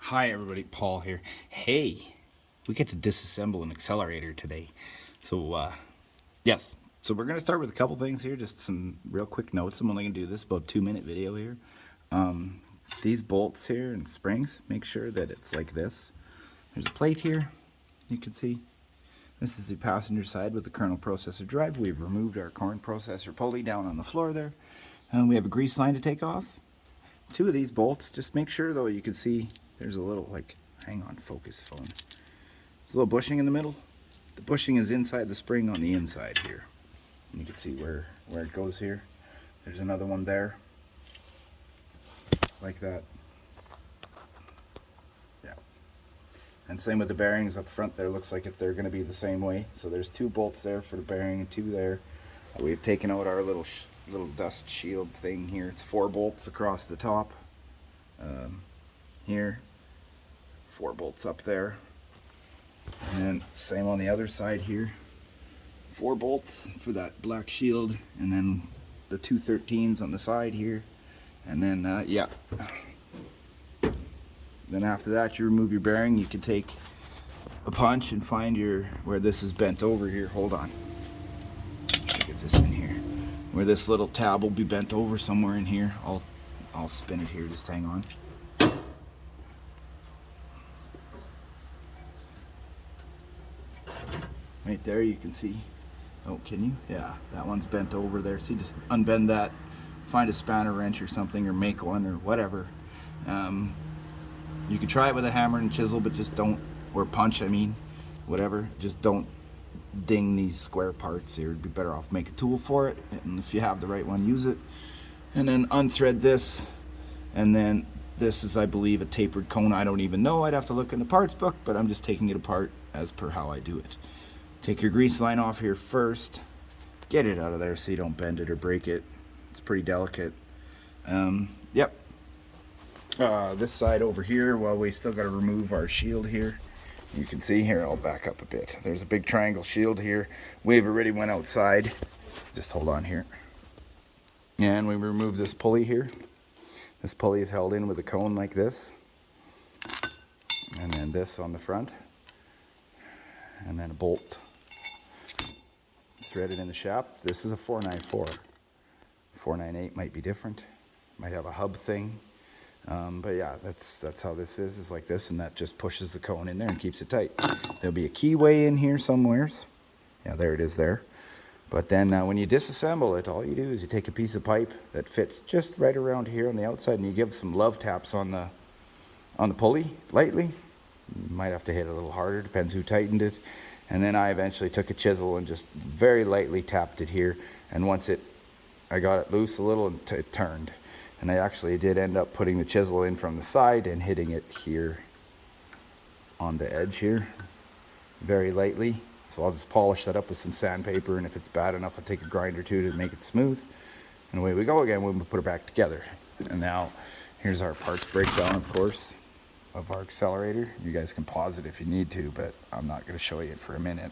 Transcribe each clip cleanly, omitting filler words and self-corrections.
Hi everybody, Paul here. Hey, we get to disassemble an accelerator today. Yes, so we're gonna start with a couple things here, just some real quick notes. I'm only gonna do this about 2-minute video here. These bolts here and springs, make sure that it's like this. There's a plate here, you can see. This is the passenger side with the kernel processor drive. We've removed our corn processor pulley down on the floor there. And we have a grease line to take off. Two of these bolts, just make sure though, you can see there's a little, hang on, focus phone. There's a little bushing in the middle. The bushing is inside the spring on the inside here. And you can see where it goes here. There's another one there, like that. Yeah. And same with the bearings up front there, looks like they're gonna be the same way. So there's 2 bolts there for the bearing and 2 there. We've taken out our little dust shield thing here. It's 4 bolts across the top. Here, 4 bolts up there, and then same on the other side here. 4 bolts for that black shield, and then the 2 13s on the side here, and then yeah. Then after that, you remove your bearing. You can take a punch and find where this is bent over here. Hold on. Get this in here. Where this little tab will be bent over somewhere in here. I'll spin it here. Just hang on. Right there, you can see. Oh, can you? Yeah, that one's bent over there. See, just unbend that. Find a spanner wrench or something, or make one, or whatever. You can try it with a hammer and chisel, but just don't, or punch. I mean, whatever. Just don't ding these square parts here. It'd be better off make a tool for it, and if you have the right one, use it. And then unthread this, and then this is, I believe, a tapered cone. I don't even know. I'd have to look in the parts book, but I'm just taking it apart as per how I do it. Take your grease line off here first. Get it out of there so you don't bend it or break it. It's pretty delicate. Yep. This side over here, well, we still got to remove our shield here. You can see here, I'll back up a bit. There's a big triangle shield here. We've already went outside. Just hold on here. And we remove this pulley here. This pulley is held in with a cone like this. And then this on the front. And then a bolt. Threaded in the shaft. This is a 494. 498 might be different. Might have a hub thing. But yeah, that's how this is. It's like this, and that just pushes the cone in there and keeps it tight. There'll be a keyway in here somewheres. Yeah, there it is there. But then when you disassemble it, all you do is you take a piece of pipe that fits just right around here on the outside, and you give some love taps on the pulley lightly. You might have to hit it a little harder, depends who tightened it. And then I eventually took a chisel and just very lightly tapped it here. And once I got it loose a little, and it turned. And I actually did end up putting the chisel in from the side and hitting it here on the edge here, very lightly. So I'll just polish that up with some sandpaper, and if it's bad enough, I'll take a grinder too to make it smooth. And away we go again when we put it back together. And now here's our parts breakdown, of course, of our accelerator. You guys can pause it if you need to, but I'm not going to show you it for a minute.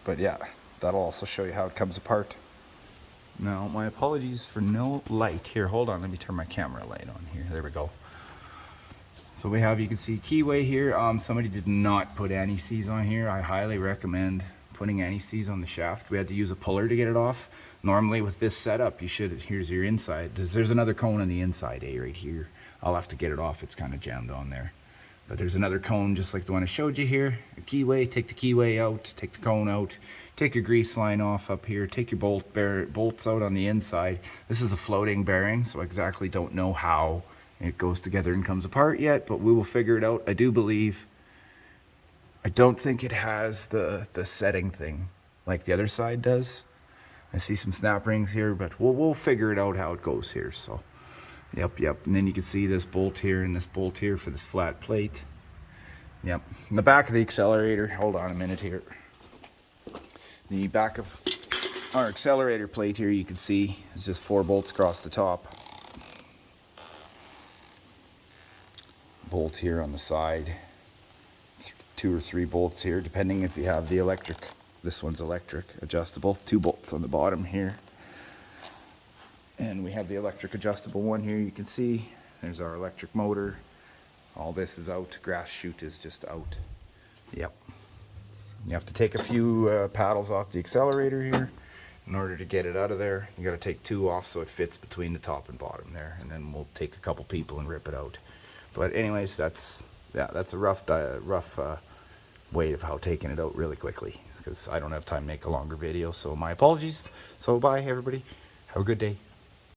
But yeah, that'll also show you how it comes apart. Now, my apologies for no light. Here, hold on, let me turn my camera light on here. There we go. So we have, you can see, keyway here. Somebody did not put anti-seize on here. I highly recommend putting anti-seize on the shaft. We had to use a puller to get it off. Normally with this setup, you should, here's your inside. There's another cone on the inside, right here. I'll have to get it off, it's kind of jammed on there. But there's another cone just like the one I showed you here. A keyway, take the keyway out, take the cone out, take your grease line off up here, take your bolts out on the inside. This is a floating bearing, so I exactly don't know how it goes together and comes apart yet, but we will figure it out. I do believe, I don't think it has the setting thing like the other side does. I see some snap rings here, but we'll figure it out how it goes here. So. Yep. And then you can see this bolt here and this bolt here for this flat plate. Yep. In the back of the accelerator, hold on a minute here. The back of our accelerator plate here, you can see, is just 4 bolts across the top. Bolt here on the side. 2 or 3 bolts here, depending if you have the electric. This one's electric, adjustable. 2 bolts on the bottom here. And we have the electric adjustable one here, you can see. There's our electric motor. All this is out. Grass chute is just out. Yep. You have to take a few paddles off the accelerator here in order to get it out of there. You got to take 2 off so it fits between the top and bottom there, and then we'll take a couple people and rip it out. But anyways, that's a rough way of how taking it out really quickly, because I don't have time to make a longer video. So my apologies. So bye everybody. Have a good day.